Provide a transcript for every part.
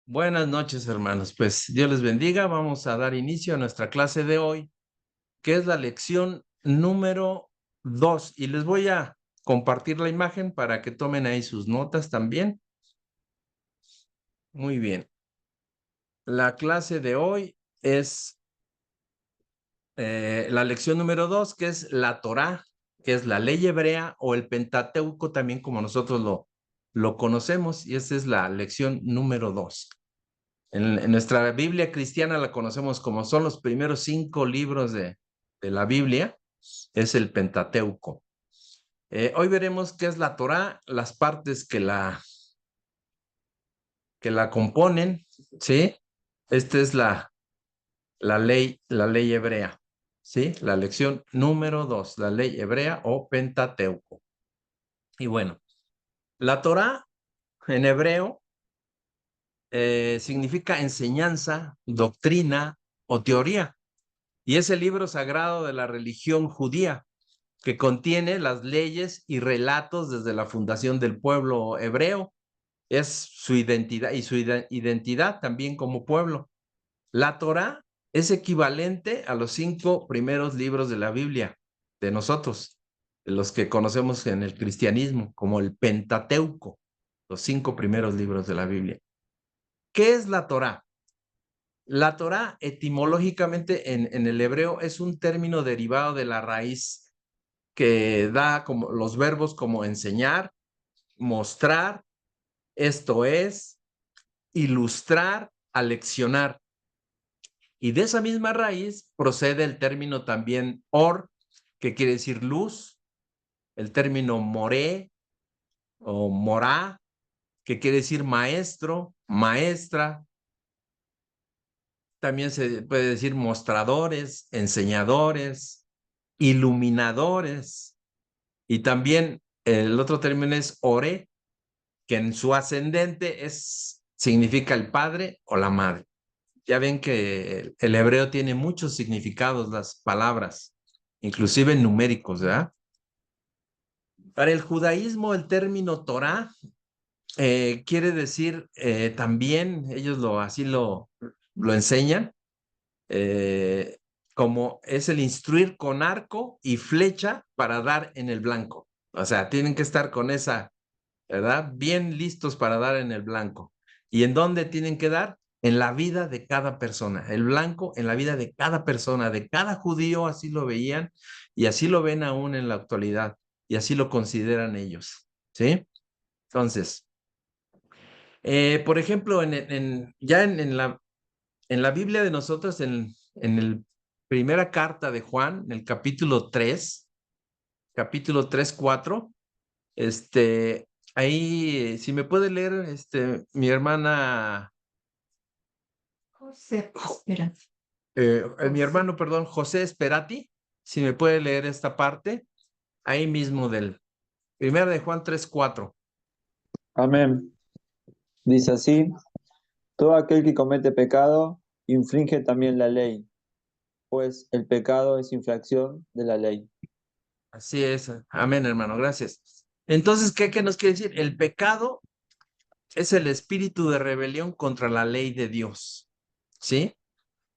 Buenas noches, hermanos. Pues Dios les bendiga. Vamos a dar inicio a nuestra clase de hoy, que es la lección número 2. Y les voy a compartir la imagen para que tomen ahí sus notas también. Muy bien. La clase de hoy es la lección número 2, que es la Torá, que es la ley hebrea o el Pentateuco, también como nosotros lo conocemos. Y esa es la lección número 2. En nuestra Biblia cristiana la conocemos como son los primeros 5 libros de la Biblia, es el Pentateuco. Hoy veremos qué es la Torá, las partes que la componen, ¿sí? Esta es la ley hebrea, ¿sí? La lección número 2, la ley hebrea o Pentateuco. Y bueno, la Torá en hebreo significa enseñanza, doctrina o teoría. Y es el libro sagrado de la religión judía, que contiene las leyes y relatos desde la fundación del pueblo hebreo. Es su identidad y su identidad también como pueblo. La Torá es equivalente a los 5 primeros libros de la Biblia, de nosotros, de los que conocemos en el cristianismo, como el Pentateuco, los 5 primeros libros de la Biblia. ¿Qué es la Torá? La Torá, etimológicamente en el hebreo, es un término derivado de la raíz que da como los verbos como enseñar, mostrar, esto es, ilustrar, aleccionar. Y de esa misma raíz procede el término también or, que quiere decir luz, el término moré o morá, que quiere decir maestro, maestra. También se puede decir mostradores, enseñadores, iluminadores. Y también el otro término es ore, que en su ascendente significa el padre o la madre. Ya ven que el hebreo tiene muchos significados, las palabras, inclusive numéricos, ¿verdad? Para el judaísmo, el término Torah quiere decir también, ellos así lo enseñan, eh, como es el instruir con arco y flecha para dar en el blanco. O sea, tienen que estar con esa, ¿verdad? Bien listos para dar en el blanco. ¿Y en dónde tienen que dar? En la vida de cada persona. El blanco en la vida de cada persona, de cada judío, así lo veían y así lo ven aún en la actualidad y así lo consideran ellos. ¿Sí? Entonces, por ejemplo, ya en la Biblia de nosotros, en la primera carta de Juan, en el capítulo 3 4, ahí, si me puede leer, mi hermana, José, espera. mi hermano, perdón, José Esperati, si me puede leer esta parte, ahí mismo del primera de Juan 3 4. Amén. Dice así, todo aquel que comete pecado infringe también la ley, pues el pecado es infracción de la ley. Así es, amén, hermano, gracias. Entonces, ¿qué nos quiere decir? El pecado es el espíritu de rebelión contra la ley de Dios, ¿sí?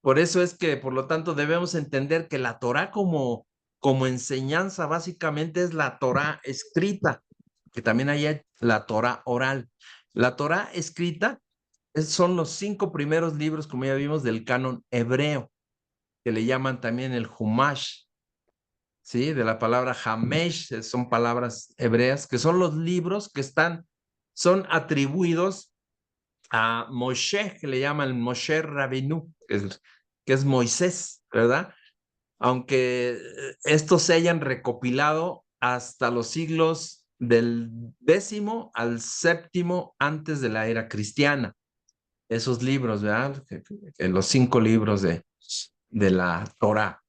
Por eso es que, por lo tanto, debemos entender que la Torá como enseñanza básicamente es la Torá escrita, que también hay la Torá oral. La Torá escrita son los 5 primeros libros, como ya vimos, del canon hebreo, que le llaman también el Humash, ¿sí? De la palabra Hamesh, son palabras hebreas, que son los libros que son atribuidos a Moshe, que le llaman Moshe Rabbeinu, que es Moisés, ¿verdad? Aunque estos se hayan recopilado hasta los siglos del 10º al 7º antes de la era cristiana. Esos libros, ¿verdad? Los 5 libros de la Torá.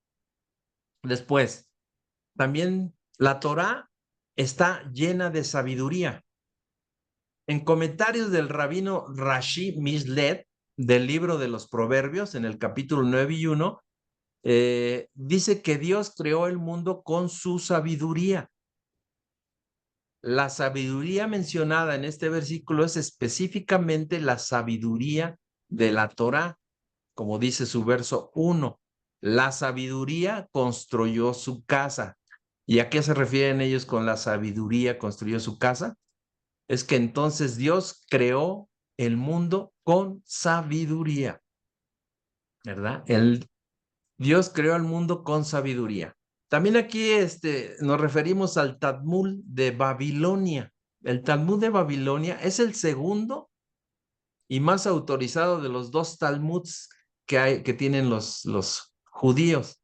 Después, también la Torá está llena de sabiduría. En comentarios del rabino Rashi Mishled, del libro de los Proverbios, en el capítulo 9 y 1, dice que Dios creó el mundo con su sabiduría. La sabiduría mencionada en este versículo es específicamente la sabiduría de la Torá, como dice su verso 1. La sabiduría construyó su casa. ¿Y a qué se refieren ellos con la sabiduría construyó su casa? Es que entonces Dios creó el mundo con sabiduría, ¿verdad? Dios creó el mundo con sabiduría. También aquí nos referimos al Talmud de Babilonia. El Talmud de Babilonia es el segundo y más autorizado de los dos Talmuds que tienen los judíos.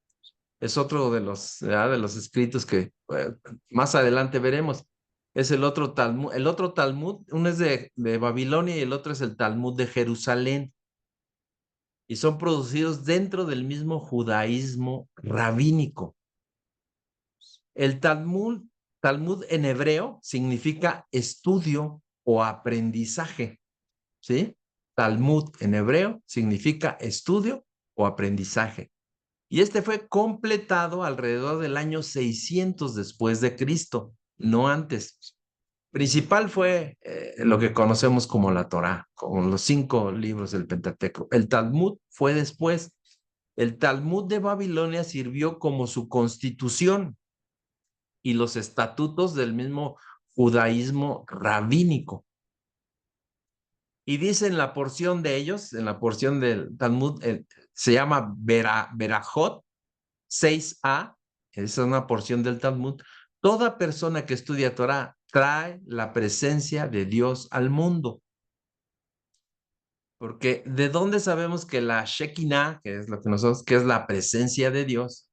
Es otro de los escritos que más adelante veremos. Es el otro Talmud. El otro Talmud, uno es de Babilonia y el otro es el Talmud de Jerusalén. Y son producidos dentro del mismo judaísmo rabínico. El Talmud en hebreo significa estudio o aprendizaje, ¿sí? Talmud en hebreo significa estudio o aprendizaje. Y este fue completado alrededor del año 600 después de Cristo, no antes. Principal fue lo que conocemos como la Torá, como los 5 libros del Pentateuco. El Talmud fue después. El Talmud de Babilonia sirvió como su constitución y los estatutos del mismo judaísmo rabínico. Y dice en la porción de ellos, en la porción del Talmud, se llama Berajot 6a, esa es una porción del Talmud. Toda persona que estudia Torah trae la presencia de Dios al mundo. Porque ¿de dónde sabemos que la Shekinah, que es lo que nosotros, que es la presencia de Dios,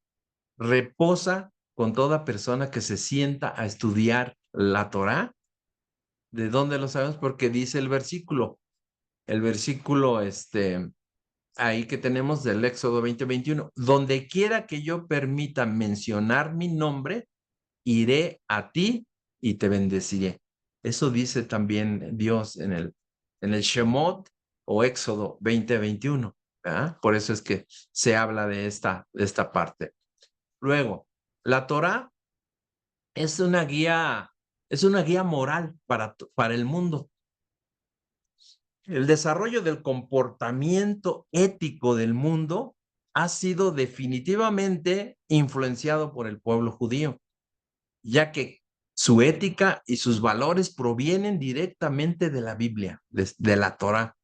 reposa con toda persona que se sienta a estudiar la Torah? ¿De dónde lo sabemos? Porque dice el versículo ahí que tenemos del Éxodo 20:21, donde quiera que yo permita mencionar mi nombre, iré a ti y te bendeciré. Eso dice también Dios en el Shemot o Éxodo 20:21. ¿verdad? Por eso es que se habla de esta parte. Luego, la Torah es una guía, moral para el mundo. El desarrollo del comportamiento ético del mundo ha sido definitivamente influenciado por el pueblo judío, ya que su ética y sus valores provienen directamente de la Biblia, de la Torá.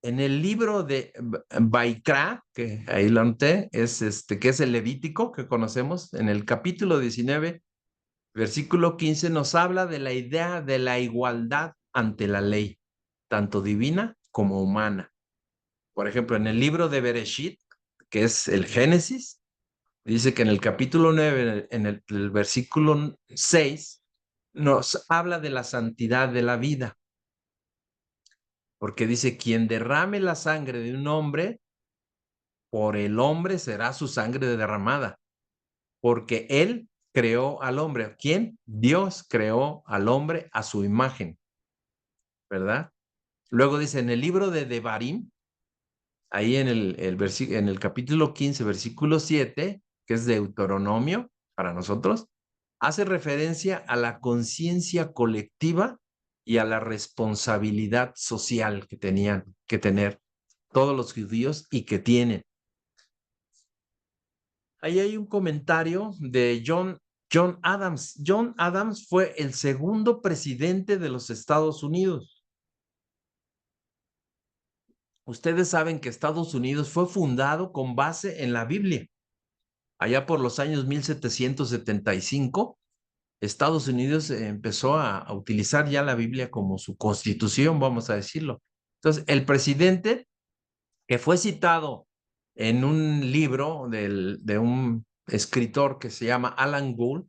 En el libro de Baikra, que ahí lo anoté, que es el Levítico que conocemos, en el capítulo 19, versículo 15, nos habla de la idea de la igualdad ante la ley, tanto divina como humana. Por ejemplo, en el libro de Bereshit, que es el Génesis, dice que en el capítulo 9, en el versículo 6, nos habla de la santidad de la vida, porque dice, quien derrame la sangre de un hombre, por el hombre será su sangre derramada, porque él creó al hombre. ¿Quién? Dios creó al hombre a su imagen, ¿verdad? Luego dice, en el libro de Devarim, ahí en el capítulo 15, versículo 7, que es Deuteronomio para nosotros, hace referencia a la conciencia colectiva y a la responsabilidad social que tenían que tener todos los judíos y que tienen. Ahí hay un comentario de John Adams. John Adams fue el segundo presidente de los Estados Unidos. Ustedes saben que Estados Unidos fue fundado con base en la Biblia. Allá por los años 1775, Estados Unidos empezó a utilizar ya la Biblia como su constitución, vamos a decirlo. Entonces, el presidente que fue citado en un libro de un escritor que se llama Alan Gould,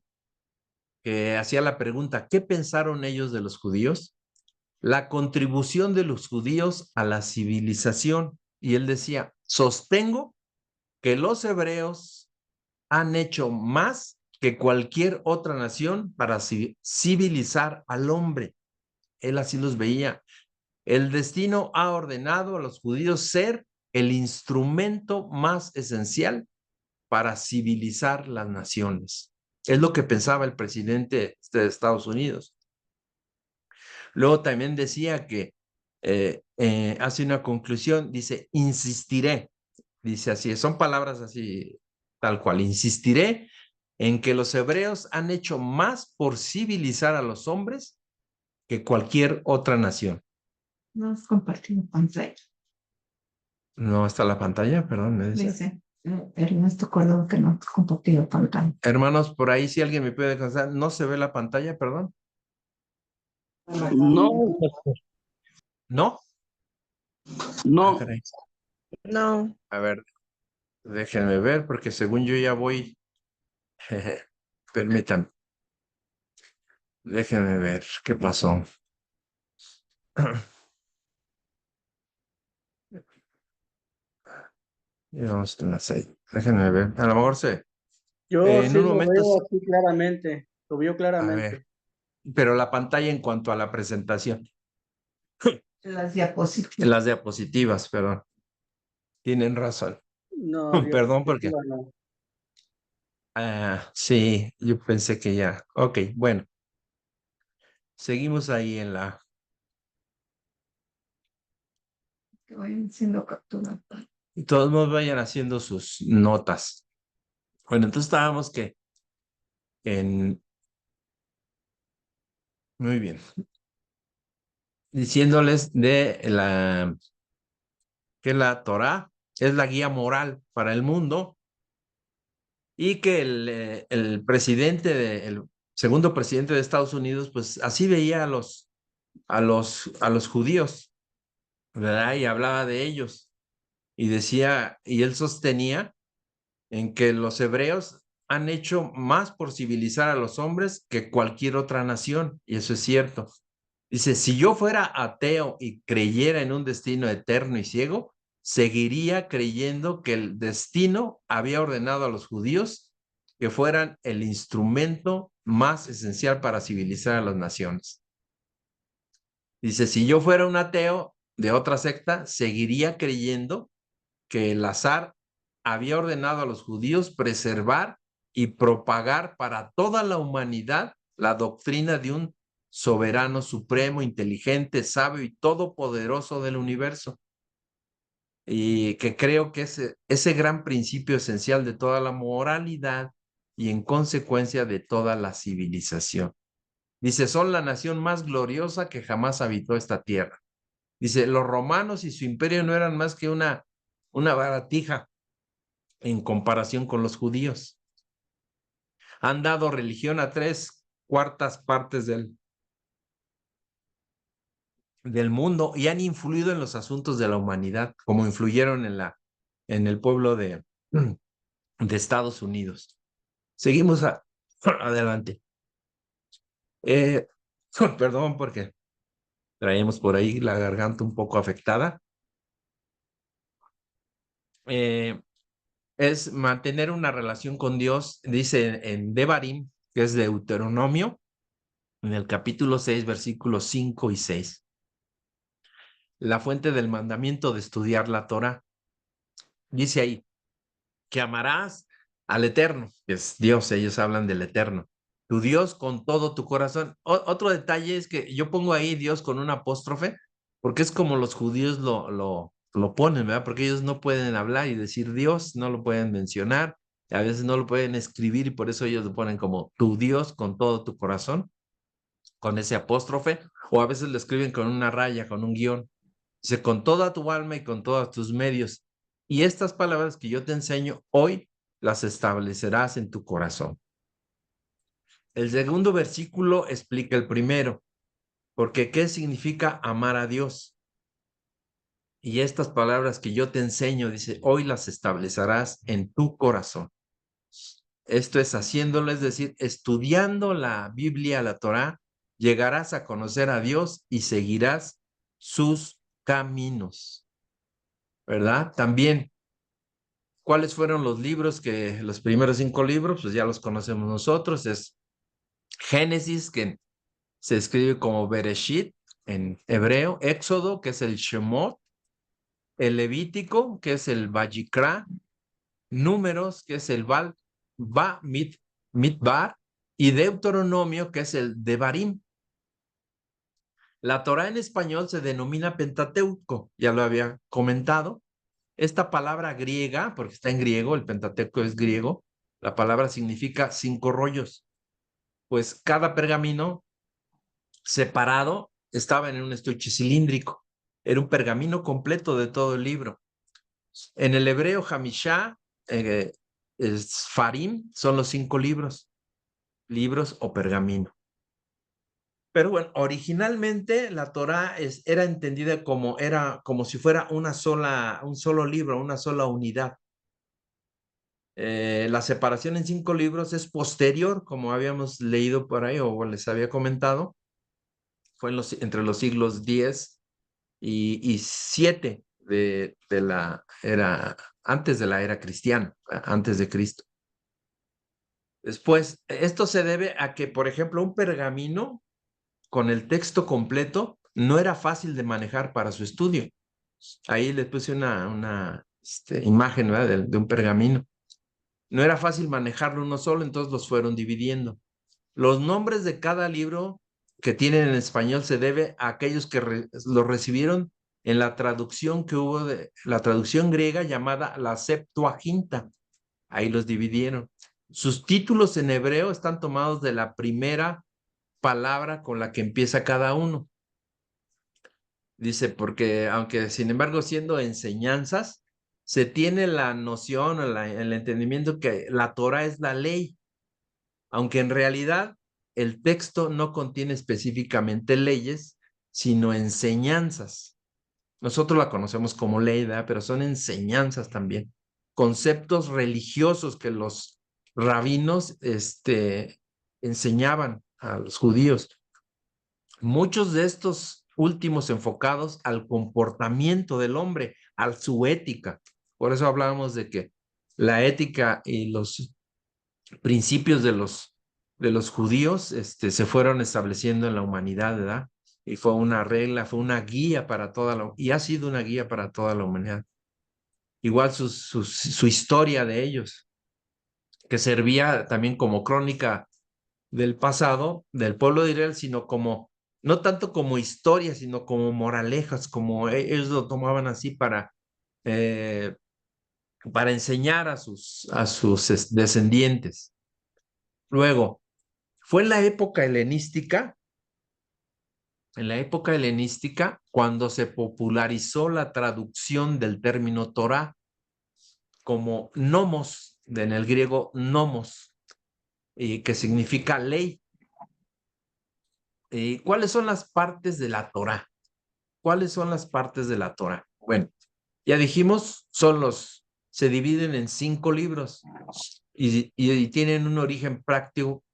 que hacía la pregunta, ¿qué pensaron ellos de los judíos? La contribución de los judíos a la civilización. Y él decía, sostengo que los hebreos han hecho más que cualquier otra nación para civilizar al hombre. Él así los veía. El destino ha ordenado a los judíos ser el instrumento más esencial para civilizar las naciones. Es lo que pensaba el presidente de Estados Unidos. Luego también decía que hace una conclusión, dice, insistiré, dice así, son palabras así, tal cual, insistiré en que los hebreos han hecho más por civilizar a los hombres que cualquier otra nación. No has compartido pantalla. No está la pantalla, perdón. Me dice. Dice Ernesto Córdoba que no has compartido pantalla. Hermanos, por ahí si alguien me puede contestar, ¿no se ve la pantalla, perdón? No, ¿No? no. caray. No, A ver, déjenme ver, porque según yo ya voy. Permítanme. Déjenme ver qué pasó. Y vamos a las 6. Déjenme ver. A lo mejor se. Yo En sí un lo momento. veo aquí claramente, lo veo A claramente. ver. Pero la pantalla en cuanto a la presentación. Las diapositivas. Las diapositivas, perdón. Tienen razón. No, Perdón porque. diapositiva no. Sí, yo pensé que ya. Ok, bueno. Seguimos ahí en la. Que vayan siendo capturadas. Y todos nos vayan haciendo sus notas. Bueno, entonces estábamos que en. Muy bien. Diciéndoles de la que la Torá es la guía moral para el mundo y que el presidente, el segundo presidente de Estados Unidos, pues así veía a los judíos, ¿verdad? Y hablaba de ellos y decía, y él sostenía en que los hebreos han hecho más por civilizar a los hombres que cualquier otra nación, y eso es cierto. Dice, si yo fuera ateo y creyera en un destino eterno y ciego, seguiría creyendo que el destino había ordenado a los judíos que fueran el instrumento más esencial para civilizar a las naciones. Dice, si yo fuera un ateo de otra secta, seguiría creyendo que el azar había ordenado a los judíos preservar y propagar para toda la humanidad la doctrina de un soberano supremo, inteligente, sabio y todopoderoso del universo. Y que creo que ese gran principio esencial de toda la moralidad y en consecuencia de toda la civilización. Dice, son la nación más gloriosa que jamás habitó esta tierra. Dice, los romanos y su imperio no eran más que una baratija en comparación con los judíos. Han dado religión a 3/4 partes del mundo y han influido en los asuntos de la humanidad, como influyeron en el pueblo de Estados Unidos. Seguimos adelante. Perdón porque traemos por ahí la garganta un poco afectada. Es mantener una relación con Dios, dice en Devarim, que es Deuteronomio, en el capítulo 6, versículos 5 y 6. La fuente del mandamiento de estudiar la Torah. Dice ahí que amarás al Eterno, que es Dios, ellos hablan del Eterno, tu Dios con todo tu corazón. Otro detalle es que yo pongo ahí Dios con un apóstrofe, porque es como los judíos lo ponen, ¿verdad? Porque ellos no pueden hablar y decir Dios, no lo pueden mencionar, a veces no lo pueden escribir y por eso ellos lo ponen como tu Dios con todo tu corazón, con ese apóstrofe, o a veces lo escriben con una raya, con un guión. Dice, con toda tu alma y con todos tus medios. Y estas palabras que yo te enseño hoy las establecerás en tu corazón. El segundo versículo explica el primero, porque ¿qué significa amar a Dios? Y estas palabras que yo te enseño, dice, hoy las establecerás en tu corazón. Esto es haciéndolo, es decir, estudiando la Biblia, la Torá, llegarás a conocer a Dios y seguirás sus caminos, ¿verdad? También, ¿cuáles fueron los libros los primeros 5 libros? Pues ya los conocemos nosotros, es Génesis, que se escribe como Bereshit en hebreo, Éxodo, que es el Shemot, el Levítico, que es el Vayikra, Números, que es el Bamidbar, Midbar, y Deuteronomio, que es el Devarim. La Torá en español se denomina Pentateuco, ya lo había comentado. Esta palabra griega, porque está en griego, el Pentateuco es griego, la palabra significa 5 rollos, pues cada pergamino separado estaba en un estuche cilíndrico. Era un pergamino completo de todo el libro. En el hebreo, Hamishá, Farim, son los 5 libros o pergamino. Pero bueno, originalmente la Torá era entendida como si fuera un solo libro, una sola unidad. La separación en 5 libros es posterior, como habíamos leído por ahí o les había comentado, fue entre los siglos 10 y 7 de la era, antes de la era cristiana, antes de Cristo. Después, esto se debe a que, por ejemplo, un pergamino con el texto completo no era fácil de manejar para su estudio. Ahí les puse una imagen, ¿verdad? de un pergamino. No era fácil manejarlo uno solo, entonces los fueron dividiendo. Los nombres de cada libro que tienen en español se debe a aquellos que lo recibieron en la traducción que hubo la traducción griega llamada la Septuaginta. Ahí los dividieron. Sus títulos en hebreo están tomados de la primera palabra con la que empieza cada uno. Dice, porque aunque sin embargo siendo enseñanzas, se tiene la noción, el entendimiento que la Torah es la ley, aunque en realidad el texto no contiene específicamente leyes, sino enseñanzas. Nosotros la conocemos como ley, ¿verdad? Pero son enseñanzas también, conceptos religiosos que los rabinos enseñaban a los judíos. Muchos de estos últimos enfocados al comportamiento del hombre, a su ética. Por eso hablábamos de que la ética y los principios de los judíos se fueron estableciendo en la humanidad, ¿verdad? Y fue una regla, fue una guía para y ha sido una guía para toda la humanidad. Igual su historia de ellos, que servía también como crónica del pasado del pueblo de Israel, sino no tanto como historia, sino como moralejas, como ellos lo tomaban así para enseñar a sus descendientes. Luego, fue en la época helenística, cuando se popularizó la traducción del término Torah como nomos, en el griego nomos, y que significa ley. ¿Cuáles son las partes de la Torah? ¿Cuáles son las partes de la Torah? Bueno, ya dijimos, se dividen en 5 libros y tienen un origen práctico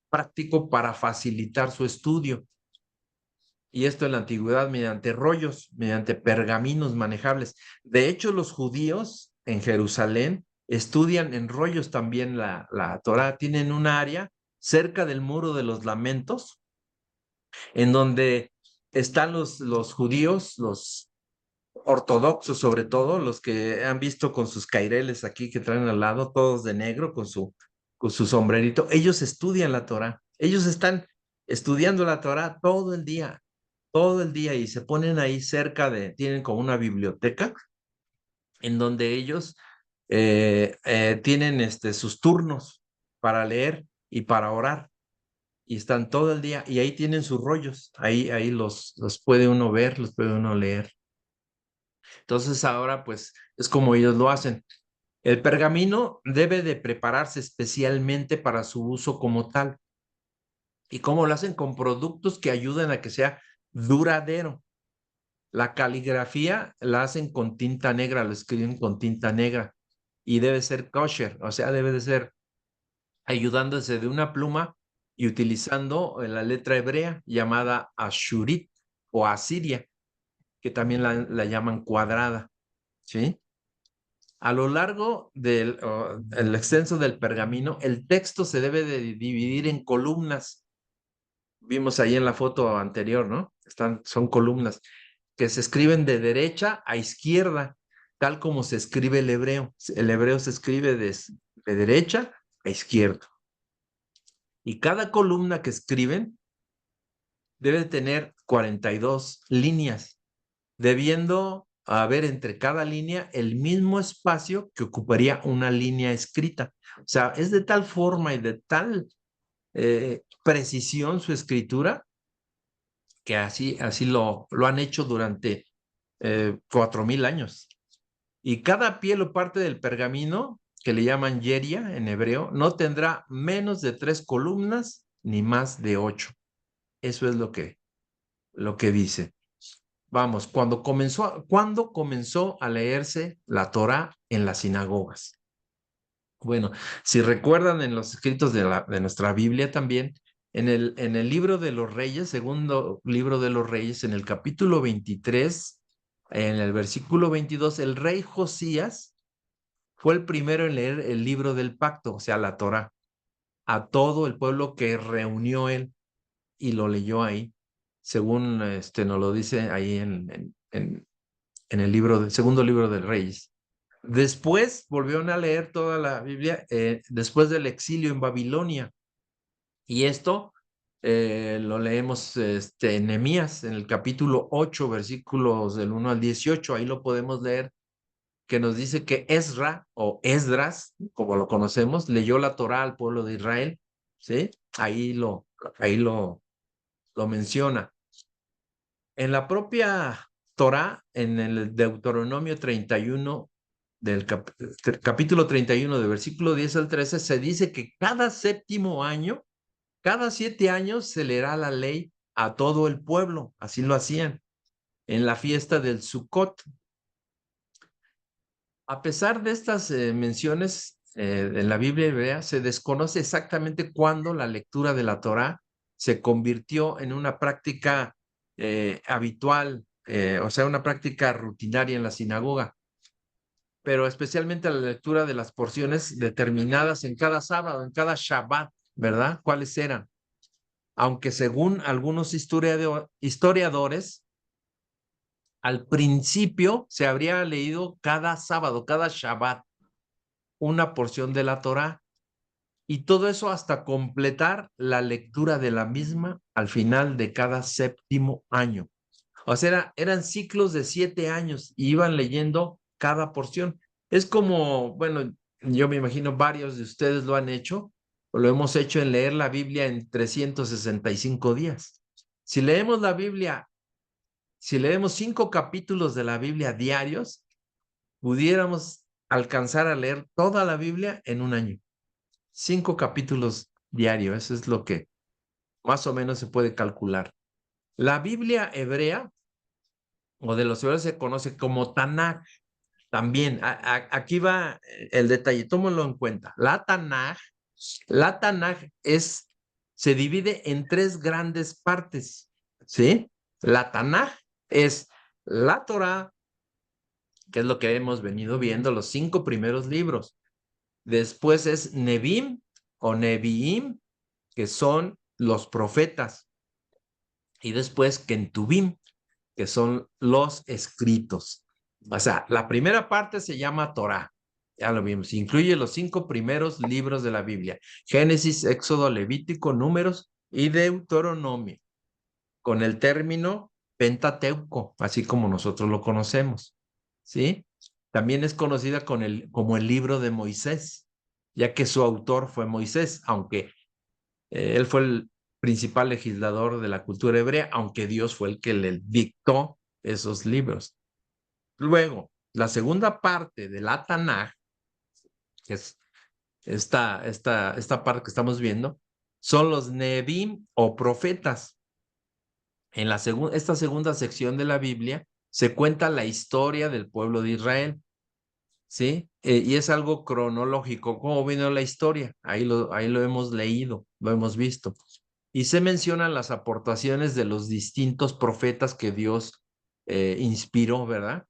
para facilitar su estudio. Y esto en la antigüedad mediante rollos, mediante pergaminos manejables. De hecho, los judíos en Jerusalén estudian en rollos también la Torah. Tienen un área cerca del Muro de los Lamentos, en donde están los judíos, los ortodoxos sobre todo, los que han visto con sus caireles aquí que traen al lado, todos de negro con su sombrerito. Ellos estudian la Torah. Ellos están estudiando la Torah todo el día y se ponen ahí tienen como una biblioteca en donde ellos tienen sus turnos para leer y para orar y están todo el día y ahí tienen sus rollos, ahí los puede uno ver, los puede uno leer. Entonces ahora pues es como ellos lo hacen. El pergamino debe de prepararse especialmente para su uso como tal. ¿Y cómo lo hacen? Con productos que ayuden a que sea duradero. La caligrafía la hacen con tinta negra, lo escriben con tinta negra y debe ser kosher, o sea, debe de ser ayudándose de una pluma y utilizando la letra hebrea llamada Ashurit o Asiria, que también la llaman cuadrada, ¿sí? A lo largo el extenso del pergamino, el texto se debe de dividir en columnas. Vimos ahí en la foto anterior, ¿no? Son columnas que se escriben de derecha a izquierda, tal como se escribe el hebreo. El hebreo se escribe de derecha a izquierda. Y cada columna que escriben debe tener 42 líneas, debiendo haber entre cada línea el mismo espacio que ocuparía una línea escrita. O sea, es de tal forma y de tal precisión su escritura que así lo han hecho durante 4,000 años. Y cada piel o parte del pergamino, que le llaman yeria en hebreo, no tendrá menos de 3 columnas ni más de 8. Eso es lo que dice. Vamos, cuando comenzó a leerse la Torá en las sinagogas. Bueno, si recuerdan en los escritos de nuestra Biblia también, en el libro de los Reyes, segundo libro de los Reyes, en el capítulo 23, en el versículo 22, el rey Josías fue el primero en leer el libro del pacto, o sea, la Torá, a todo el pueblo que reunió él y lo leyó ahí, según nos lo dice ahí en el segundo libro de Reyes. Después volvieron a leer toda la Biblia después del exilio en Babilonia. Y esto lo leemos en Nehemías, en el capítulo 8, versículos del 1 al 18. Ahí lo podemos leer, que nos dice que Ezra o Esdras, como lo conocemos, leyó la Torá al pueblo de Israel. ¿Sí? Ahí lo menciona. En la propia Torá, en el Deuteronomio 31, capítulo 31, de versículo 10 al 13, se dice que cada 7º año, cada 7 años se leerá la ley a todo el pueblo. Así lo hacían en la fiesta del Sukkot. A pesar de estas menciones en la Biblia hebrea, se desconoce exactamente cuándo la lectura de la Torá se convirtió en una práctica habitual, o sea, una práctica rutinaria en la sinagoga, pero especialmente la lectura de las porciones determinadas en cada sábado, en cada Shabbat, ¿verdad? ¿Cuáles eran? Aunque según algunos historiadores, al principio se habría leído cada sábado, cada Shabbat, una porción de la Torá, y todo eso hasta completar la lectura de la misma al final de cada 7º año. O sea, eran ciclos de 7 años y iban leyendo cada porción. Es como, bueno, yo me imagino varios de ustedes lo han hecho, o lo hemos hecho en leer la Biblia en 365 días. Si leemos la Biblia, si leemos 5 capítulos de la Biblia diarios, pudiéramos alcanzar a leer toda la Biblia en un año. 5 capítulos diarios, eso es lo que más o menos se puede calcular. La Biblia hebrea, o de los hebreos, se conoce como Tanaj. También, aquí va el detalle, tómalo en cuenta. La Tanaj se divide en 3 grandes partes, ¿sí? La Tanaj es la Torá, que es lo que hemos venido viendo, los 5 primeros libros. Después es Nebim o Neviim, que son los profetas. Y después Kentubim, que son los escritos. O sea, la primera parte se llama Torá. Ya lo vimos. Incluye los 5 primeros libros de la Biblia: Génesis, Éxodo, Levítico, Números y Deuteronomio, con el término Pentateuco, así como nosotros lo conocemos. ¿Sí? También es conocida como el libro de Moisés, ya que su autor fue Moisés, aunque él fue el principal legislador de la cultura hebrea, aunque Dios fue el que le dictó esos libros. Luego, la segunda parte de la Tanaj, que es esta parte que estamos viendo, son los Nebim o profetas. En esta segunda sección de la Biblia se cuenta la historia del pueblo de Israel, ¿sí? Y es algo cronológico, cómo vino la historia. Ahí lo hemos leído, lo hemos visto. Y se mencionan las aportaciones de los distintos profetas que Dios inspiró, ¿verdad?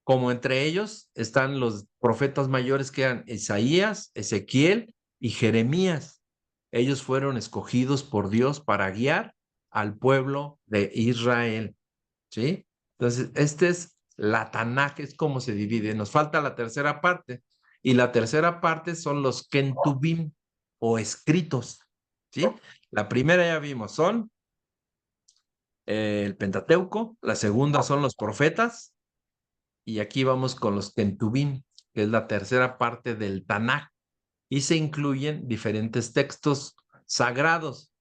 Como entre ellos están los profetas mayores, que eran Isaías, Ezequiel y Jeremías. Ellos fueron escogidos por Dios para guiar al pueblo de Israel, ¿sí? Entonces, es la Tanaj, es como se divide. Nos falta la tercera parte, y la tercera parte son los Kentubim o escritos. ¿sí? La primera ya vimos, son el Pentateuco, la segunda son los profetas, y aquí vamos con los Ketubim, que es la tercera parte del Tanaj, y se incluyen diferentes textos sagrados,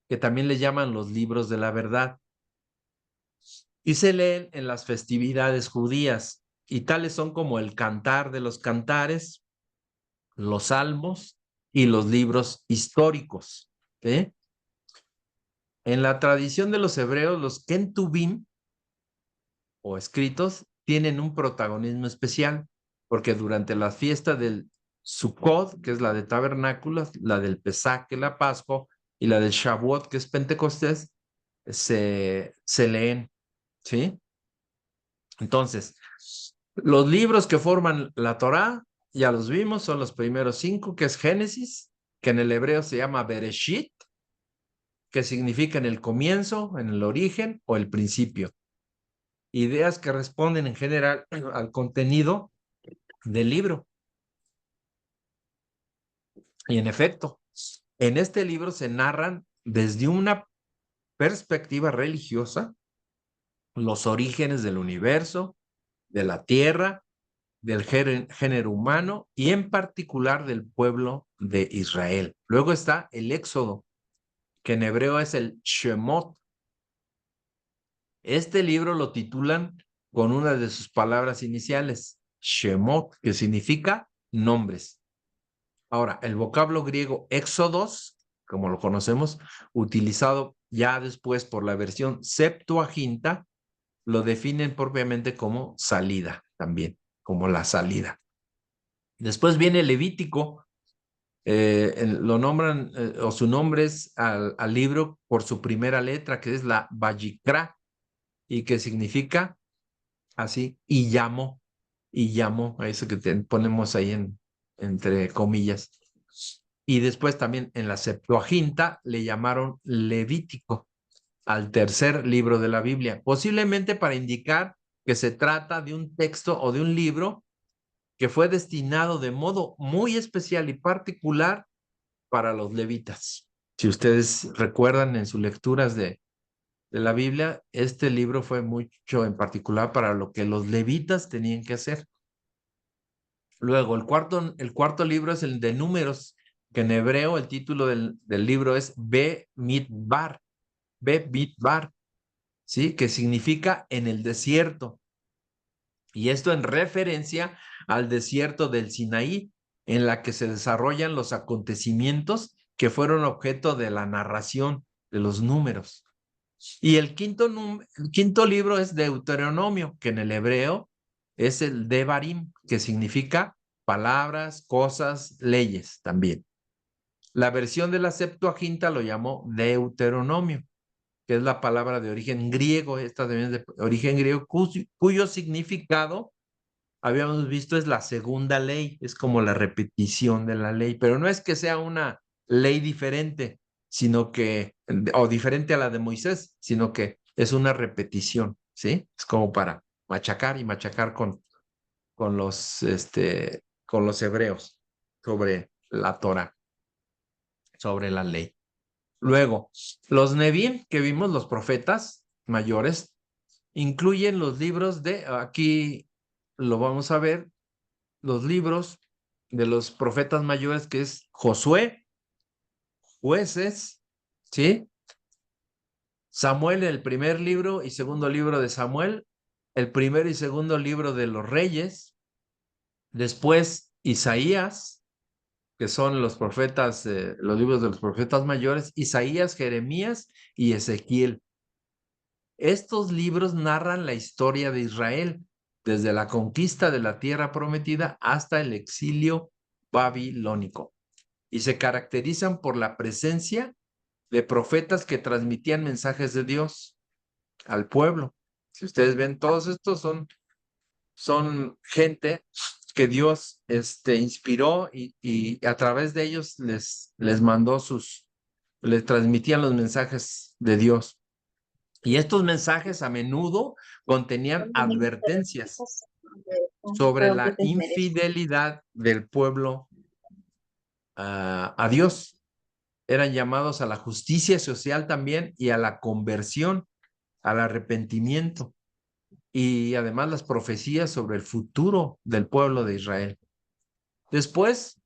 que también les llaman los libros de la verdad, y se leen en las festividades judías, y tales son como el Cantar de los Cantares, los Salmos y los libros históricos, ¿sí? En la tradición de los hebreos, los Ketubim o escritos tienen un protagonismo especial, porque durante la fiesta del Sukkot, que es la de tabernáculos, la del Pesach, que es la Pascua, y la del Shavuot, que es Pentecostés, se leen, ¿sí? Entonces, los libros que forman la Torá, ya los vimos, son los primeros 5, que es Génesis, que en el hebreo se llama Bereshit, que significa en el comienzo, en el origen o el principio. Ideas que responden en general al contenido del libro. Y en efecto, en este libro se narran desde una perspectiva religiosa los orígenes del universo, de la tierra, del género humano y en particular del pueblo de Israel. Luego está el Éxodo, que en hebreo es el Shemot. Este libro lo titulan con una de sus palabras iniciales, Shemot, que significa nombres. Ahora, el vocablo griego éxodos, como lo conocemos, utilizado ya después por la versión Septuaginta, lo definen propiamente como salida también, como la salida. Después viene Levítico, lo nombran, o su nombre es al libro por su primera letra, que es la Vayikra, y que significa así, y llamó, a eso que ponemos ahí entre comillas. Y después también en la Septuaginta le llamaron Levítico al tercer libro de la Biblia, posiblemente para indicar que se trata de un texto o de un libro que fue destinado de modo muy especial y particular para los levitas. Si ustedes recuerdan en sus lecturas de la Biblia, este libro fue mucho en particular para lo que los levitas tenían que hacer. Luego, el cuarto libro es el de Números, que en hebreo el título del libro es Be-Midbar, ¿sí? Que significa en el desierto. Y esto en referencia al desierto del Sinaí, en la que se desarrollan los acontecimientos que fueron objeto de la narración de los números. Y el quinto libro es Deuteronomio, que en el hebreo es el Devarim, que significa palabras, cosas, leyes también. La versión de la Septuaginta lo llamó Deuteronomio, que es la palabra de origen griego, esta también es de origen griego, cuyo significado, habíamos visto, es la segunda ley, es como la repetición de la ley, pero no es que sea una ley diferente, sino que, o diferente a la de Moisés, sino que es una repetición, ¿sí? Es como para machacar y machacar con los hebreos sobre la Torah, sobre la ley. Luego, los Nevi'im que vimos, los profetas mayores, incluyen los libros aquí lo vamos a ver, los libros de los profetas mayores, que es Josué, Jueces, ¿sí? Samuel, el primer libro y segundo libro de Samuel, el primero y segundo libro de los Reyes, después Isaías, que son los profetas, los libros de los profetas mayores, Isaías, Jeremías y Ezequiel. Estos libros narran la historia de Israel, desde la conquista de la tierra prometida hasta el exilio babilónico, y se caracterizan por la presencia de profetas que transmitían mensajes de Dios al pueblo. Si ustedes ven, todos estos son gente que Dios inspiró y a través de ellos les mandó les transmitían los mensajes de Dios. Y estos mensajes a menudo contenían advertencias sobre la infidelidad del pueblo a Dios. eran llamados a la justicia social también y a la conversión, al arrepentimiento y además las profecías sobre el futuro del pueblo de Israel. Después,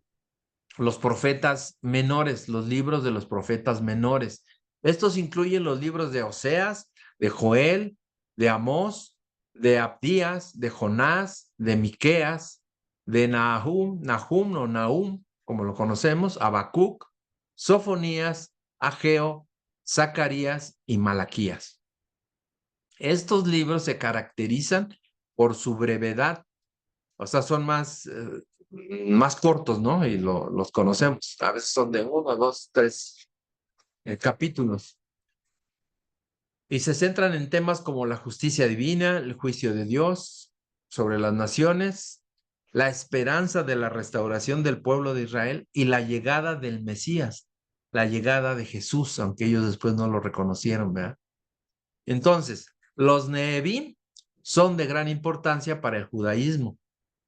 los profetas menores, los libros de los profetas menores. Estos incluyen los libros de Oseas, de Joel, de Amós, de Abdías, de Jonás, de Miqueas, de Nahum, como lo conocemos, Habacuc, Sofonías, Ageo, Zacarías y Malaquías. Estos libros se caracterizan por su brevedad, o sea, son más cortos, ¿no? Y los conocemos. A veces son de 1, 2, 3 capítulos. Y se centran en temas como la justicia divina, el juicio de Dios sobre las naciones, la esperanza de la restauración del pueblo de Israel y la llegada del Mesías, la llegada de Jesús, aunque ellos después no lo reconocieron, ¿verdad? Entonces, los Neevim son de gran importancia para el judaísmo,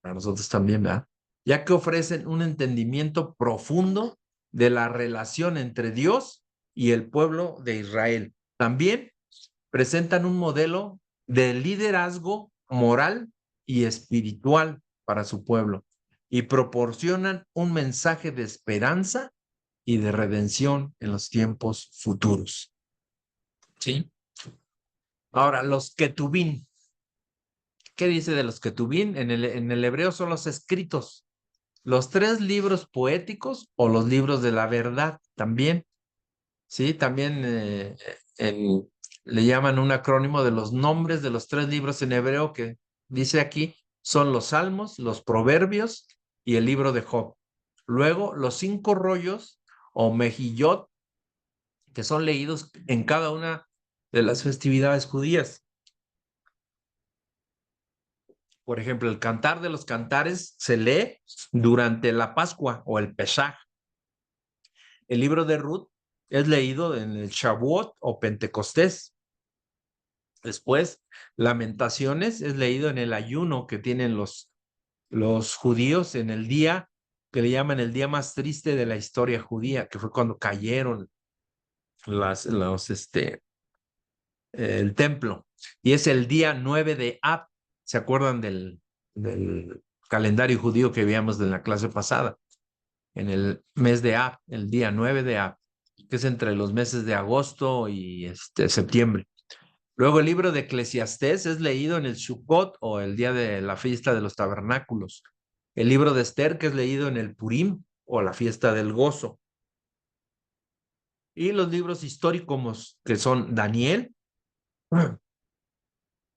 para nosotros también, ¿verdad? Ya que ofrecen un entendimiento profundo de la relación entre Dios y el pueblo de Israel. También presentan un modelo de liderazgo moral y espiritual para su pueblo y proporcionan un mensaje de esperanza y de redención en los tiempos futuros. ¿Sí? Ahora, los ketubín. ¿Qué dice de los ketubín? En el hebreo son los escritos, los 3 libros poéticos o los libros de la verdad también. Sí, también le llaman un acrónimo de los nombres de los 3 libros en hebreo que dice aquí, son los Salmos, los Proverbios y el libro de Job. Luego, los 5 rollos o mejillot, que son leídos en cada una de las festividades judías. Por ejemplo, el Cantar de los Cantares se lee durante la Pascua o el Pesaj. El libro de Ruth es leído en el Shavuot o Pentecostés. Después, Lamentaciones es leído en el ayuno que tienen los judíos en el día que le llaman el día más triste de la historia judía, que fue cuando cayeron el templo. Y es el día 9 de Ab. ¿Se acuerdan del calendario judío que veíamos en la clase pasada? En el mes de Ab, el día 9 de Ab, que es entre los meses de agosto y septiembre. Luego el libro de Eclesiastés es leído en el Sukkot o el día de la fiesta de los tabernáculos. El libro de Esther, que es leído en el Purim o la fiesta del gozo. Y los libros históricos que son Daniel,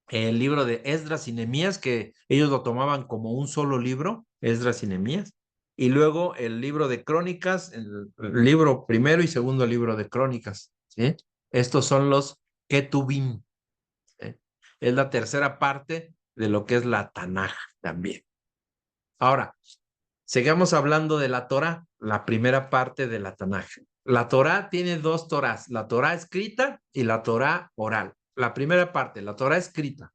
el libro de Esdras y Nehemías, que ellos lo tomaban como un solo libro, Esdras y Nehemías, y luego el libro de Crónicas, el libro primero y segundo libro de Crónicas, ¿sí? Estos son los Ketubim, ¿sí? Es la tercera parte de lo que es la Tanaj también. Ahora, sigamos hablando de la Torá, la primera parte de la Tanaj. La Torá tiene 2 Torás, la Torá escrita y la Torá oral. La primera parte, la Torá escrita,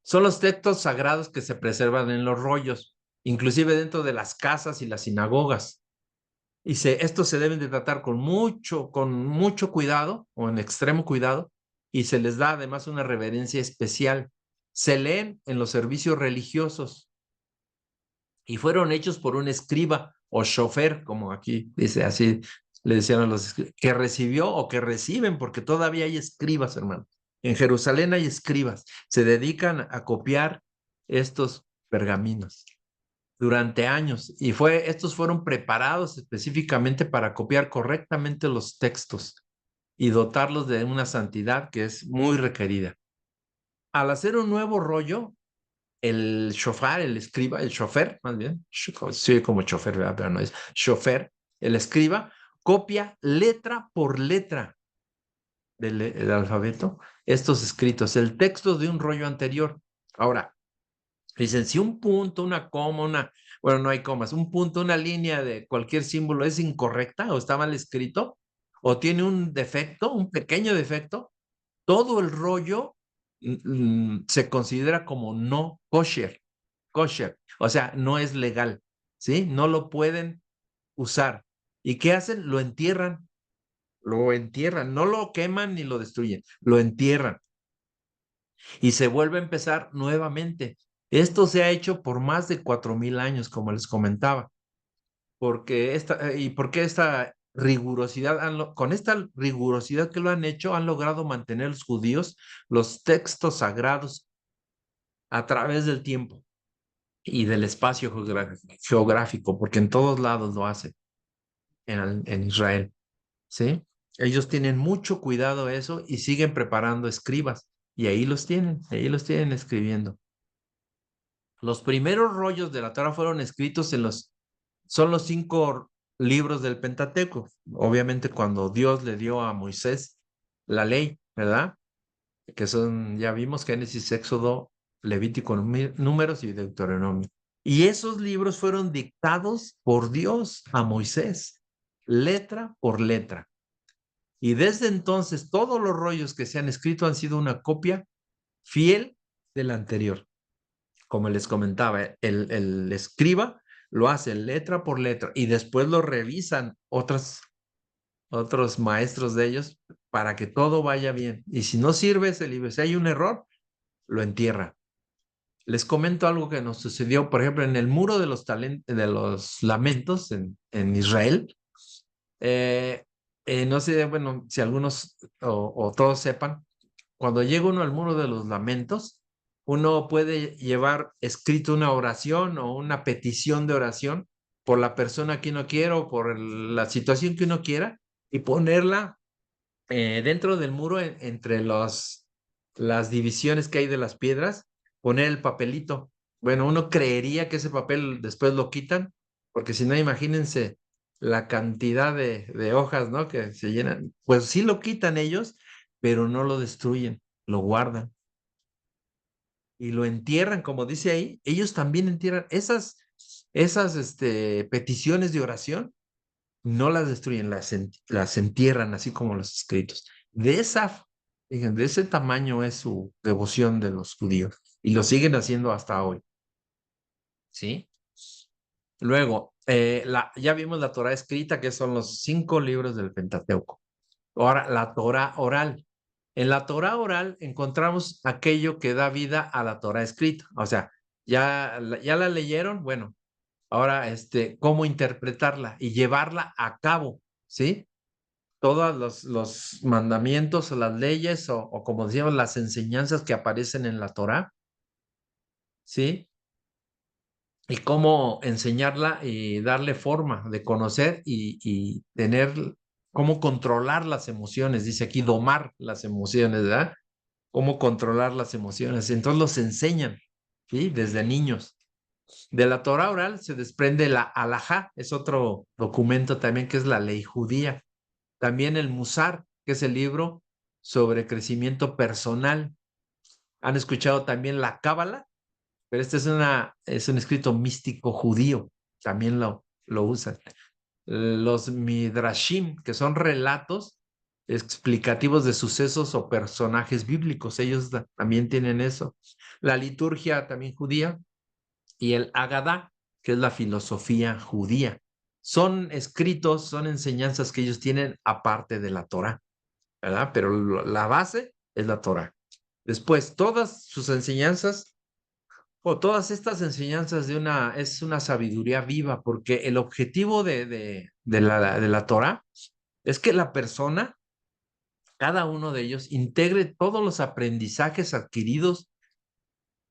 son los textos sagrados que se preservan en los rollos, inclusive dentro de las casas y las sinagogas. Y estos se deben de tratar con mucho cuidado o en extremo cuidado y se les da además una reverencia especial. Se leen en los servicios religiosos y fueron hechos por un escriba o chofer, como aquí dice, así le decían a los que recibió o que reciben, porque todavía hay escribas, hermano. En Jerusalén hay escribas, se dedican a copiar estos pergaminos durante años y estos fueron preparados específicamente para copiar correctamente los textos y dotarlos de una santidad que es muy requerida. Al hacer un nuevo rollo, el shofar, el escriba, el chofer, más bien, sí, como chofer, ¿verdad? Pero no es chofer, el escriba, copia letra por letra del alfabeto estos escritos, el texto de un rollo anterior. Ahora, dicen, si un punto, una coma, bueno, no hay comas, un punto, una línea de cualquier símbolo es incorrecta o está mal escrito o tiene un defecto, un pequeño defecto, todo el rollo se considera como no kosher, o sea, no es legal, ¿sí? No lo pueden usar. ¿Y qué hacen? Lo entierran, no lo queman ni lo destruyen, lo entierran y se vuelve a empezar nuevamente. Esto se ha hecho por más de 4,000 años, como les comentaba, porque esta rigurosidad, con esta rigurosidad que lo han hecho, han logrado mantener los judíos los textos sagrados a través del tiempo y del espacio geográfico, porque en todos lados lo hacen en Israel, ¿sí? Ellos tienen mucho cuidado eso y siguen preparando escribas y ahí los tienen escribiendo. Los primeros rollos de la Torah fueron escritos son los 5 libros del Pentateuco. Obviamente cuando Dios le dio a Moisés la ley, ¿verdad? Que son, ya vimos, Génesis, Éxodo, Levítico, Números y Deuteronomio. Y esos libros fueron dictados por Dios a Moisés, letra por letra. Y desde entonces todos los rollos que se han escrito han sido una copia fiel del anterior. Como les comentaba, el escriba lo hace letra por letra y después lo revisan otros maestros de ellos para que todo vaya bien. Y si no sirve ese libro, si hay un error, lo entierra. Les comento algo que nos sucedió, por ejemplo, en el muro de los lamentos en Israel. Eh, no sé, bueno, si algunos o todos sepan, cuando llega uno al muro de los lamentos, uno puede llevar escrito una oración o una petición de oración por la persona que uno quiera o por la situación que uno quiera y ponerla dentro del muro entre las divisiones que hay de las piedras, poner el papelito. Bueno, uno creería que ese papel después lo quitan, porque si no, imagínense la cantidad de hojas, ¿no? Que se llenan. Pues sí lo quitan ellos, pero no lo destruyen, lo guardan y lo entierran, como dice ahí. Ellos también entierran esas peticiones de oración, no las destruyen, las entierran, así como los escritos. Fíjense, de ese tamaño es su devoción de los judíos y lo siguen haciendo hasta hoy, ¿sí? Luego, ya vimos la Torah escrita, que son los 5 libros del Pentateuco. Ahora, la Torah oral. En la Torah oral encontramos aquello que da vida a la Torah escrita. O sea, ya la leyeron, bueno, ahora, cómo interpretarla y llevarla a cabo, ¿sí? Todos los mandamientos o las leyes o como decíamos, las enseñanzas que aparecen en la Torah, ¿sí? Y cómo enseñarla y darle forma de conocer y tener, cómo controlar las emociones, dice aquí, domar las emociones, ¿verdad? Cómo controlar las emociones. Entonces los enseñan, ¿sí? Desde niños. De la Torah oral se desprende la Alajá, es otro documento también que es la ley judía. También el Musar, que es el libro sobre crecimiento personal. Han escuchado también la Cábala, pero este es un escrito místico judío, también lo usan. Los Midrashim, que son relatos explicativos de sucesos o personajes bíblicos, ellos también tienen eso. La liturgia también judía y el Agadá, que es la filosofía judía. Son escritos, son enseñanzas que ellos tienen aparte de la Torah, ¿verdad? Pero la base es la Torah. Después, todas sus enseñanzas o todas estas enseñanzas es una sabiduría viva, porque el objetivo de la Torah es que la persona, cada uno de ellos, integre todos los aprendizajes adquiridos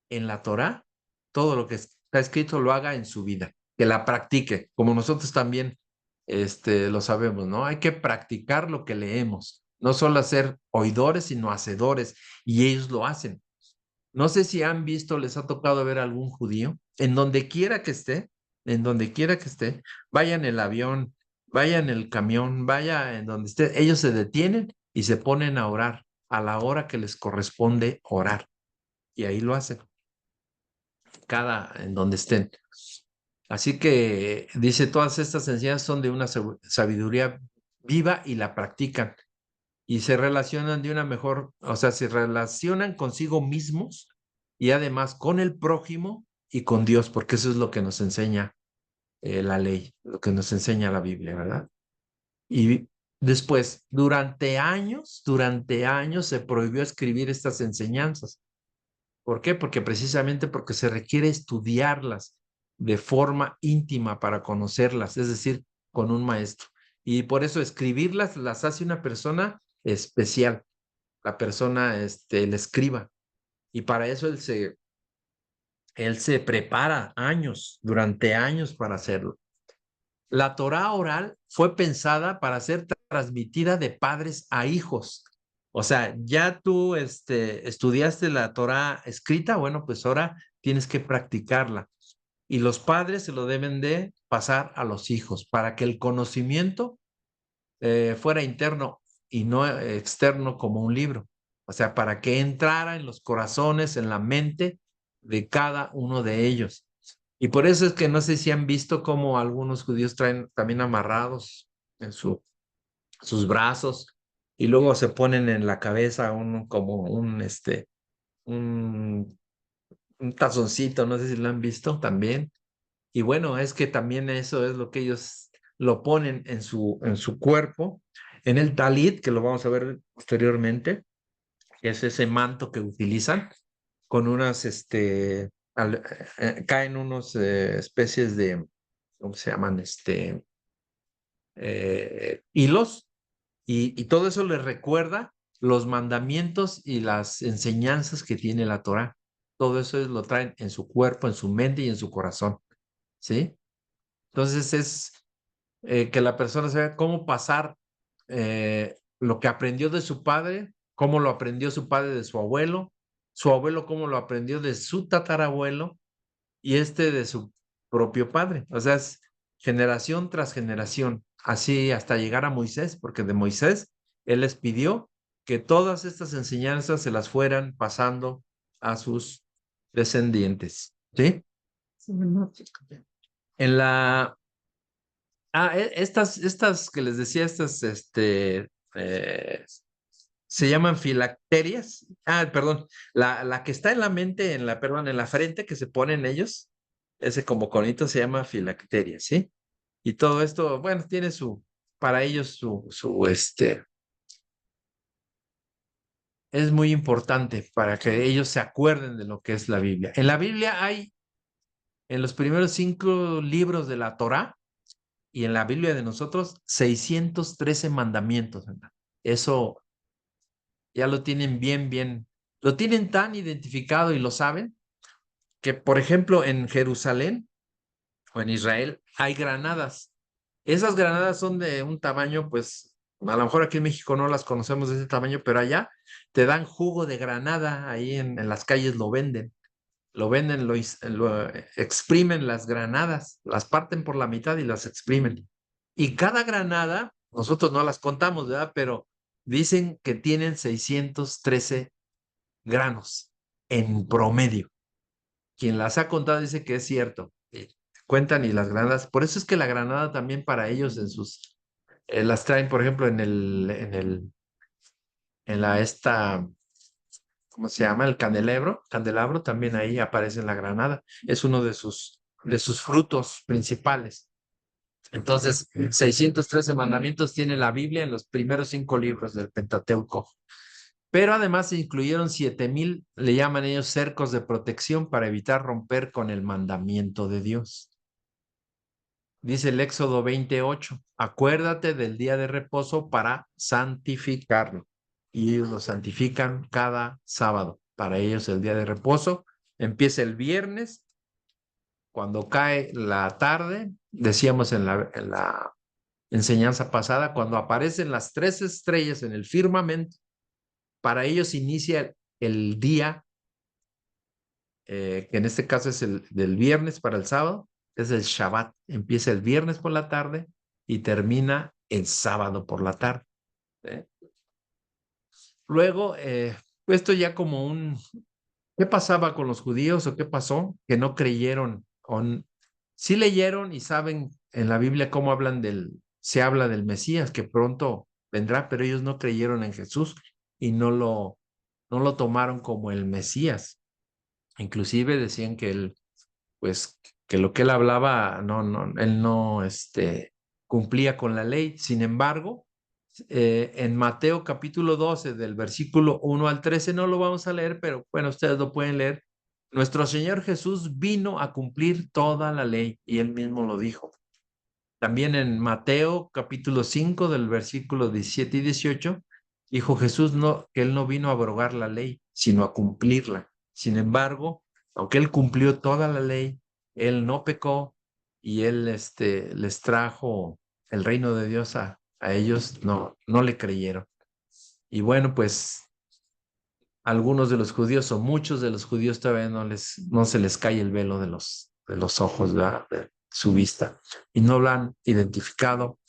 en la Torah, todo lo que está escrito lo haga en su vida, que la practique, como nosotros también lo sabemos, ¿no? Hay que practicar lo que leemos, no solo ser oidores, sino hacedores, y ellos lo hacen. No sé si han visto, les ha tocado ver algún judío, en donde quiera que esté, vaya en el avión, vaya en el camión, vaya en donde esté, ellos se detienen y se ponen a orar a la hora que les corresponde orar. Y ahí lo hacen, en donde estén. Así que dice, todas estas enseñanzas son de una sabiduría viva y la practican. Y se relacionan de una mejor, o sea, se relacionan consigo mismos y además con el prójimo y con Dios, porque eso es lo que nos enseña la ley, lo que nos enseña la Biblia, ¿verdad? Y después, durante años se prohibió escribir estas enseñanzas. ¿Por qué? Porque se requiere estudiarlas de forma íntima para conocerlas, es decir, con un maestro. Y por eso escribirlas las hace una persona especial, la persona, el escriba. Y para eso él se prepara durante años para hacerlo. La Torá oral fue pensada para ser transmitida de padres a hijos. O sea, ya tú estudiaste la Torá escrita, bueno, pues ahora tienes que practicarla. Y los padres se lo deben de pasar a los hijos para que el conocimiento fuera interno y no externo como un libro. O sea, para que entrara en los corazones, en la mente de cada uno de ellos. Y por eso es que no sé si han visto cómo algunos judíos traen también amarrados en sus brazos y luego se ponen en la cabeza como un, un tazoncito, no sé si lo han visto también. Y bueno, es que también eso es lo que ellos lo ponen en su cuerpo, en el talit, que lo vamos a ver posteriormente, que es ese manto que utilizan con unas, caen unos especies de, ¿cómo se llaman? Hilos, y todo eso les recuerda los mandamientos y las enseñanzas que tiene la Torá. Todo eso lo traen en su cuerpo, en su mente y en su corazón, ¿sí? Entonces es que la persona sepa cómo pasar lo que aprendió de su padre, cómo lo aprendió su padre de su abuelo cómo lo aprendió de su tatarabuelo y de su propio padre. O sea, es generación tras generación, así hasta llegar a Moisés, porque de Moisés él les pidió que todas estas enseñanzas se las fueran pasando a sus descendientes, ¿sí? Sí, no. En la estas que les decía, eh, se llaman filacterias. Ah, perdón, la que está en la mente, perdón, en la frente que se ponen ellos, ese como conito se llama filacteria, ¿sí? Y todo esto, bueno, tiene para ellos es muy importante para que ellos se acuerden de lo que es la Biblia. En la Biblia hay, en los primeros 5 libros de la Torá, y en la Biblia de nosotros 613 mandamientos, ¿verdad? Eso ya lo tienen bien, lo tienen tan identificado y lo saben que, por ejemplo, en Jerusalén o en Israel hay granadas. Esas granadas son de un tamaño, pues, a lo mejor aquí en México no las conocemos de ese tamaño, pero allá te dan jugo de granada, ahí en las calles lo venden, lo exprimen las granadas, las parten por la mitad y las exprimen. Y cada granada, nosotros no las contamos, ¿verdad? Pero dicen que tienen 613 granos en promedio. Quien las ha contado dice que es cierto. Cuentan y las granadas, por eso es que la granada también para ellos las traen, por ejemplo, en ¿cómo se llama? El candelabro también ahí aparece la granada. Es uno de sus frutos principales. Entonces, 613 mandamientos tiene la Biblia en los primeros 5 libros del Pentateuco. Pero además se incluyeron 7,000, le llaman ellos cercos de protección para evitar romper con el mandamiento de Dios. Dice el Éxodo 28, acuérdate del día de reposo para santificarlo. Y ellos lo santifican cada sábado. Para ellos el día de reposo empieza el viernes, cuando cae la tarde, decíamos en la enseñanza pasada, cuando aparecen las 3 estrellas en el firmamento, para ellos inicia el día, que en este caso es el del viernes para el sábado, es el Shabbat. Empieza el viernes por la tarde y termina el sábado por la tarde. ¿Eh? Luego, esto ya como ¿qué pasaba con los judíos o qué pasó? Que no creyeron, sí leyeron y saben en la Biblia cómo se habla del Mesías, que pronto vendrá, pero ellos no creyeron en Jesús y no lo tomaron como el Mesías. Inclusive decían que él, pues, que lo que él hablaba, él no, cumplía con la ley. Sin embargo, en Mateo capítulo 12, del versículo 1 al 13, no lo vamos a leer, pero bueno, ustedes lo pueden leer. Nuestro Señor Jesús vino a cumplir toda la ley y él mismo lo dijo. También en Mateo capítulo 5 del versículo 17 y 18, dijo Jesús que él no vino a abrogar la ley, sino a cumplirla. Sin embargo, aunque él cumplió toda la ley, él no pecó y él les trajo el reino de Dios a ellos, no le creyeron. Y bueno, pues algunos de los judíos o muchos de los judíos todavía no se les cae el velo de los ojos, ¿verdad? De su vista, y no lo han identificado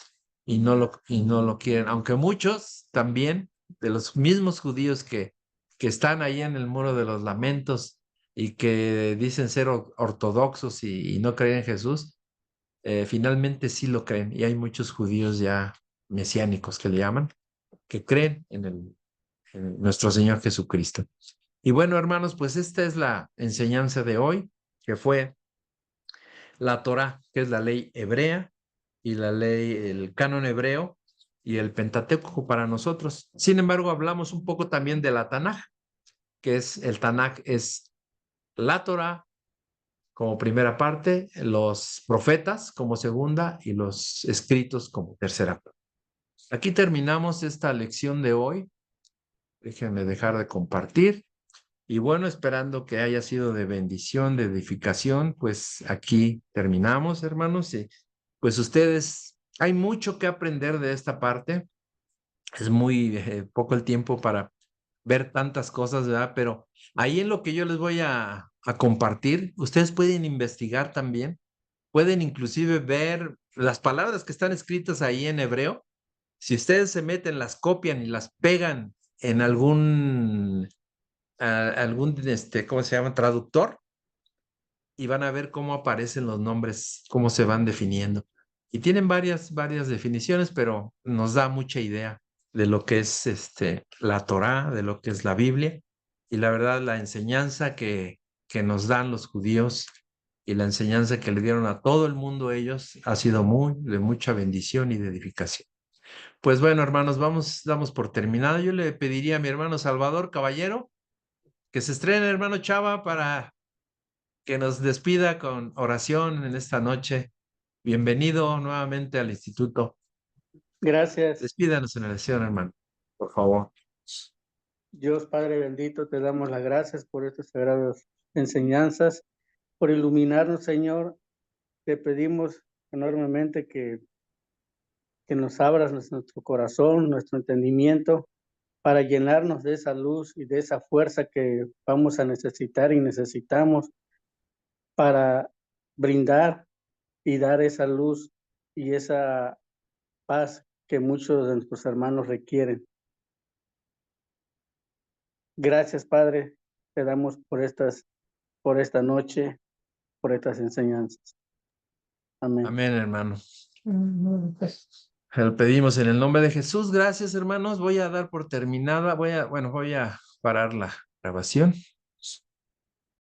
y no lo quieren, aunque muchos también de los mismos judíos que están ahí en el muro de los lamentos y que dicen ser ortodoxos y no creen en Jesús, finalmente sí lo creen, y hay muchos judíos ya mesiánicos que le llaman, que creen en nuestro Señor Jesucristo. Y bueno, hermanos, pues esta es la enseñanza de hoy, que fue la Torá, que es la ley hebrea y la ley, el canon hebreo y el Pentateuco para nosotros. Sin embargo, hablamos un poco también de la Tanaj, que es el Tanaj, es la Torá como primera parte, los profetas como segunda y los escritos como tercera parte. Aquí terminamos esta lección de hoy. Déjenme dejar de compartir. Y bueno, esperando que haya sido de bendición, de edificación, pues aquí terminamos, hermanos. Y pues ustedes, hay mucho que aprender de esta parte. Es muy poco el tiempo para ver tantas cosas, ¿verdad? Pero ahí en lo que yo les voy a compartir, ustedes pueden investigar también, pueden inclusive ver las palabras que están escritas ahí en hebreo. Si ustedes se meten, las copian y las pegan en algún ¿cómo se llama? Traductor, y van a ver cómo aparecen los nombres, cómo se van definiendo. Y tienen varias definiciones, pero nos da mucha idea de lo que es la Torá, de lo que es la Biblia, y la verdad, la enseñanza que nos dan los judíos y la enseñanza que le dieron a todo el mundo ellos ha sido de mucha bendición y de edificación. Pues bueno, hermanos, damos por terminado. Yo le pediría a mi hermano Salvador Caballero que se estrene, hermano Chava, para que nos despida con oración en esta noche. Bienvenido nuevamente al instituto. Gracias. Despídanos en oración, hermano, por favor. Dios Padre bendito, te damos las gracias por estas sagradas enseñanzas, por iluminarnos, Señor. Te pedimos enormemente que nos abras nuestro corazón, nuestro entendimiento, para llenarnos de esa luz y de esa fuerza que vamos a necesitar y necesitamos para brindar y dar esa luz y esa paz que muchos de nuestros hermanos requieren. Gracias, Padre, te damos por esta noche, por estas enseñanzas. Amén. Amén, hermano. Pues, Lo pedimos en el nombre de Jesús. Gracias, hermanos. Voy a dar por terminada. Voy a parar la grabación.